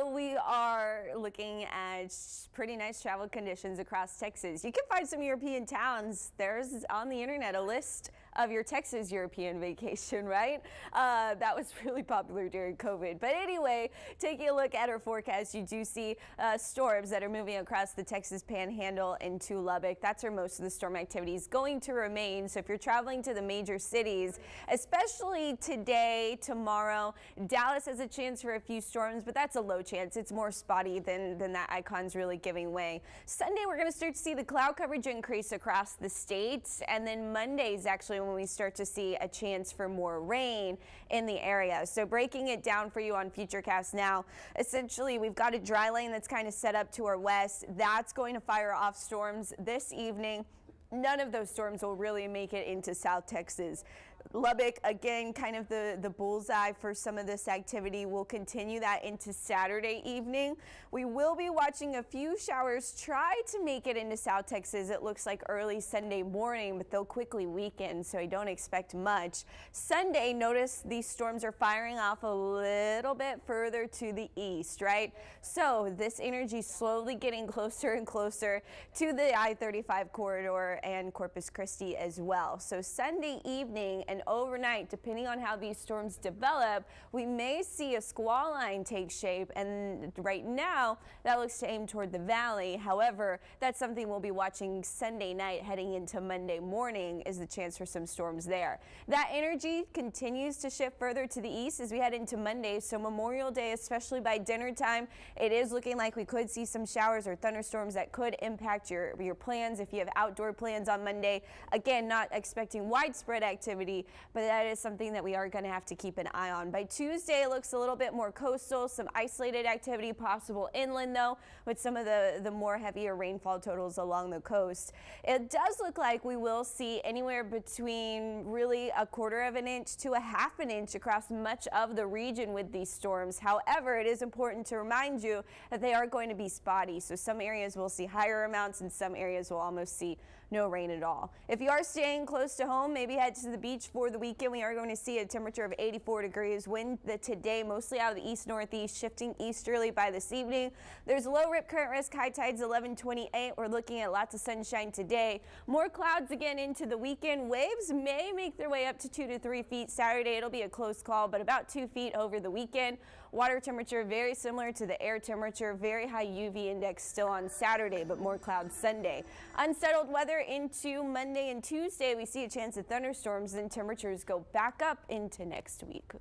So we are looking at pretty nice travel conditions across Texas. You can find some European towns. There's on the internet a list of your Texas European vacation, right? That was really popular during COVID. But anyway, taking a look at our forecast, you do see storms that are moving across the Texas Panhandle into Lubbock. That's where most of the storm activity is going to remain. So if you're traveling to the major cities, especially today, tomorrow, Dallas has a chance for a few storms, but that's a low chance. It's more spotty than that icon's really giving way. Sunday, we're going to start to see the cloud coverage increase across the state. And then Monday is actually when we start to see a chance for more rain in the area. So breaking it down for you on Futurecast now, essentially we've got a dry lane that's kind of set up to our west. That's going to fire off storms this evening. None of those storms will really make it into South Texas. Lubbock, again, kind of the bullseye for some of this activity. We'll continue that into Saturday evening. We will be watching a few showers try to make it into South Texas. It looks like early Sunday morning, but they'll quickly weaken, so I don't expect much. Sunday, notice these storms are firing off a little bit further to the east, right? So this energy slowly getting closer and closer to the I-35 corridor and Corpus Christi as well. So Sunday evening and overnight, depending on how these storms develop, we may see a squall line take shape, and right now that looks to aim toward the valley. However, that's something we'll be watching Sunday night heading into Monday morning, is the chance for some storms there. That energy continues to shift further to the east as we head into Monday, so Memorial Day, especially by dinner time, it is looking like we could see some showers or thunderstorms that could impact your plans if you have outdoor plans on Monday. Again, not expecting widespread activity, but that is something that we are going to have to keep an eye on. By Tuesday, it looks a little bit more coastal, some isolated activity possible inland though, with some of the more heavier rainfall totals along the coast. It does look like we will see anywhere between really 1/4 of an inch to 1/2 an inch across much of the region with these storms. However, it is important to remind you that they are going to be spotty. So some areas will see higher amounts and some areas will almost see no rain at all. If you are staying close to home, maybe head to the beach for the weekend. We are going to see a temperature of 84 degrees. Wind today mostly out of the east-northeast, shifting easterly by this evening. There's low rip current risk, high tides 11:28. We're looking at lots of sunshine today. More clouds again into the weekend. Waves may make their way up to 2 to 3 feet. Saturday, it'll be a close call, but about 2 feet over the weekend. Water temperature very similar to the air temperature. Very high UV index still on Saturday, but more clouds Sunday. Unsettled weather into Monday and Tuesday. We see a chance of thunderstorms, and temperatures go back up into next week.